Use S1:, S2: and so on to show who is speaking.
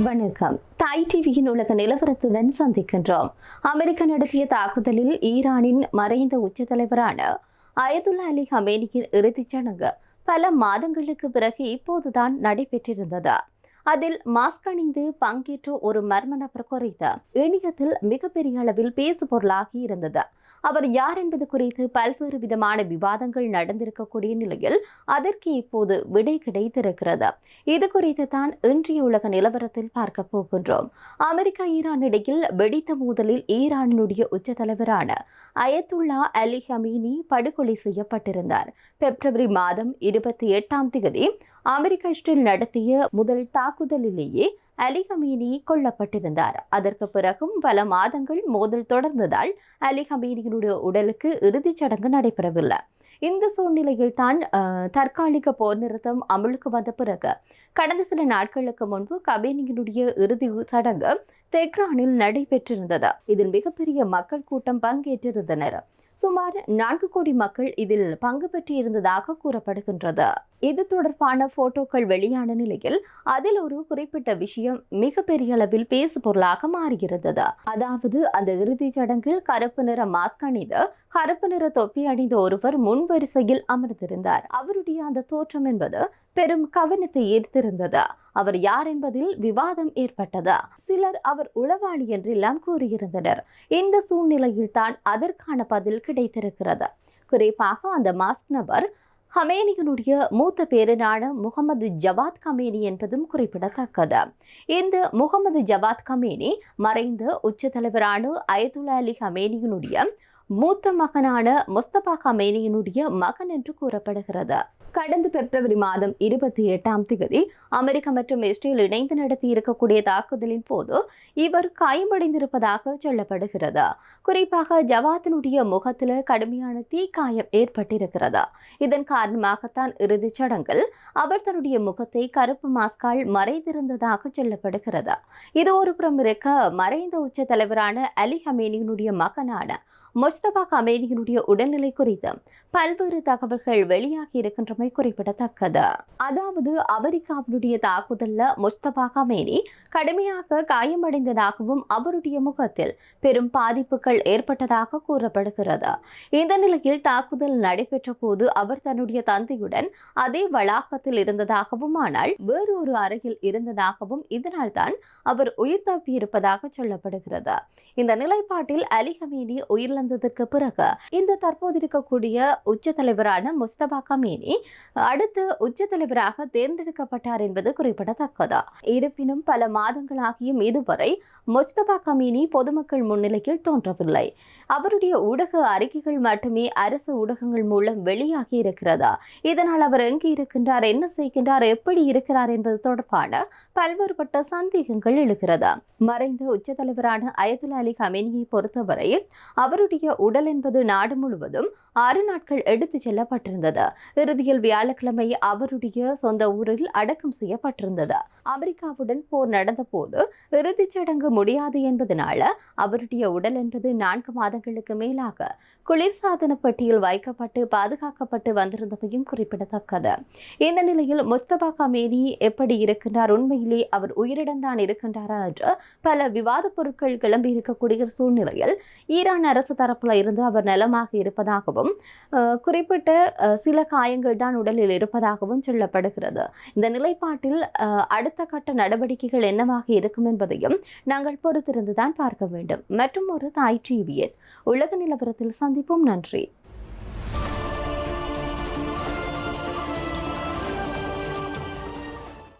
S1: வணக்கம். தாய் டிவியின் உலக நிலவரத்துடன் சந்திக்கின்றோம். அமெரிக்கா நடத்திய தாக்குதலில் ஈரானின் மறைந்த உச்ச தலைவரான அயதுல்லா அலி ஹமேனியின் இறுதிச் சடங்கு பல மாதங்களுக்கு பிறகு இப்போதுதான் நடைபெற்றிருந்தது. அதில் மாஸ்க் அணிந்து பங்கேற்ற ஒரு மர்ம நபர் குறித்து இணையத்தில் மிகப்பெரிய அளவில் பேசுபொருளாகி இருந்தது. அவர் யார் என்பது குறித்து பல்வேறு விதமான விவாதங்கள் நடந்திருக்கக்கூடிய நிலையில் அதற்கு இப்போது விடை கிடைத்திருக்கிறது. இது குறித்து தான் இன்றைய உலக நிலவரத்தில் பார்க்க போகின்றோம். அமெரிக்கா ஈரான் இடையில் வெடித்த மோதலில் ஈரானினுடைய உச்ச தலைவரான அயதுல்லா அலி ஹமீனி படுகொலை செய்யப்பட்டிருந்தார். பிப்ரவரி மாதம் 28ஆம் தேதி அமெரிக்கா இஸ்ரேல் நடத்திய முதல் தாக்குதலிலேயே அலி ஹமீனி கொல்லப்பட்டிருந்தார். அதற்கு பிறகும் பல மாதங்கள் மோதல் தொடர்ந்ததால் அலி ஹமீனியினுடைய உடலுக்கு இறுதிச் சடங்கு நடைபெறவில்லை. இந்த சூழ்நிலையில் தான் தற்காலிக போர் நிறுத்தம் அமலுக்கு வந்த பிறகு கடந்த சில நாட்களுக்கு முன்பு கமேனியினுடைய இறுதி சடங்கு தெஹ்ரானில் நடைபெற்றிருந்தது. இதில் மிகப்பெரிய மக்கள் கூட்டம் பங்கேற்றிருந்தனர். சுமார் 4 கோடி மக்கள் இதில் பங்கு பெற்றிருந்ததாக கூறப்படுகின்றது. இது தொடர்பான போட்டோக்கள் வெளியான நிலையில் அதில் ஒரு குறிப்பிட்ட விஷயம் மிகப்பெரிய அளவில் பேசு பொருளாக மாறியிருந்தது. அதாவது அந்த இறுதிச் சடங்கில் கருப்பு நிற மாஸ்க் அணிந்து கருப்பு நிற தொப்பி அணிந்த ஒருவர் முன்வரிசையில் அமர்ந்திருந்தார். அவருடைய அந்த தோற்றம் என்பது பெரும் கவனத்தை ஈர்த்திருந்தது. அவர் யார் என்பதில் விவாதம் ஏற்பட்டது. சிலர் அவர் உளவாளி என்றெல்லாம் கூறியிருந்தனர். இந்த சூழ்நிலையில் தான் அதற்கான பதில் கிடைத்திருக்கிறது. குறிப்பாக அந்த மாஸ்க் நபர் ஹமேனியினுடைய மூத்த பேரனான முகமது ஜவாத் கமேனி என்பதும் குறிப்பிடத்தக்கது. இந்த முகமது ஜவாத் கமேனி மறைந்த உச்ச தலைவரான அயதுல்லா அலி ஹமேனியினுடைய மூத்த மகனான முஸ்தபா கமேனியினுடைய மகன் என்று கூறப்படுகிறது. கடந்த பிப்ரவரி மாதம் 28ஆம் தேதி அமெரிக்கா மற்றும் இஸ்ரேல் இணைந்து நடத்தி இருக்கக்கூடிய தாக்குதலின் போது இவர் காயமடைந்திருப்பதாக சொல்லப்படுகிறது. குறிப்பாக ஜவாத்தினுடைய முகத்தில் கடுமையான தீக்காயம் ஏற்பட்டிருக்கிறது. இதன் காரணமாகத்தான் இறுதிச் சடங்கில் அவர் தன்னுடைய முகத்தை கருப்பு மாஸ்கால் மறைந்திருந்ததாக சொல்லப்படுகிறது. இது ஒரு புறம் இருக்க, மறைந்த உச்ச தலைவரான அலி ஹமேனியினுடைய மகனான முஸ்தபா கமேனியினுடைய உடல்நிலை குறித்து பல்வேறு தகவல்கள் வெளியாகி இருக்கின்றமை குறிப்பிடத்தக்கது. அதாவது அமெரிக்காவினுடைய தாக்குதல்ல முஸ்தபா கமேனி கடுமையாக காயமடைந்ததாகவும் அவருடைய முகத்தில் பெரும் பாதிப்புகள் ஏற்பட்டதாக கூறப்படுகிறது. இந்த நிலையில் தாக்குதல் நடைபெற்ற போது அவர் தன்னுடைய தந்தையுடன் அதே வளாகத்தில் இருந்ததாகவும் ஆனால் வேறு ஒரு அறையில் இருந்ததாகவும் இதனால் தான் அவர் உயிர் தப்பியிருப்பதாக சொல்லப்படுகிறது. இந்த நிலைப்பாட்டில் அலி ஹமேனி உயிரிழந்ததற்கு பிறகு இந்த தற்போது இருக்கக்கூடிய உச்ச தலைவரான முஸ்தபா கமேனி அடுத்து உச்ச தலைவராக தேர்ந்தெடுக்கப்பட்டார் என்பது குறிப்பிடத்தக்கது. இருப்பினும் பல மாதங்களாகியும் இதுவரை முஸ்தபா கமேனி பொதுமக்கள் முன்னிலையில் தோன்றவில்லை. அவருடைய ஊடக அறிக்கைகள் மட்டுமே அரசு ஊடகங்கள் மூலம் வெளியாகி இருக்கிறதா? இதனால் அவர் எங்கே இருக்கின்றார், என்ன செய்கின்றார், எப்படி இருக்கிறார் என்பது தொடர்பான பல்வேறுபட்ட சந்தேகங்கள் எழுகிறது. மறைந்த உச்ச தலைவரான அயதுல்லா அலி ஹமேனியை பொறுத்தவரையில் அவருடைய உடல் என்பது நாடு முழுவதும் 6 நாட்கள் எடுத்து செல்லப்பட்டிருந்தது. இறுதியில் வியாழக்கிழமை அவருடைய சொந்த ஊரில் அடக்கம் செய்யப்பட்டிருந்தது. அமெரிக்காவுடன் போர் நடந்த போது இறுதிச் சடங்கு முடியாது என்பதனால அவருடைய உடல் என்பது 4 மாதங்களுக்கு மேலாக குளிர்சாதன பெட்டியில் வைக்கப்பட்டு பாதுகாக்கப்பட்டு வந்திருந்தமையும் குறிப்பிடத்தக்கது. இந்த நிலையில் முஸ்தபா கமேனி எப்படி இருக்கின்றார், உண்மையிலே அவர் உயிரிடம் தான் இருக்கின்றாரா என்று பல விவாத பொருட்கள் கிளம்பி இருக்கக்கூடிய சூழ்நிலையில் ஈரான் அரசு தரப்புல இருந்து அவர் நலமாக இருப்பதாகவும் குறிப்பிட்ட சில காயங்கள் தான் உடலில் இருப்பதாகவும் சொல்லப்படுகிறது. இந்த நிலைப்பாட்டில் அடுத்த கட்ட நடவடிக்கைகள் என்னவாக இருக்கும் என்பதையும் நாங்கள் பொறுத்திருந்துதான் பார்க்க வேண்டும். மற்றும் ஒரு தாய் டிவியில் உலக நிலவரத்தில் சந்திப்போம். நன்றி.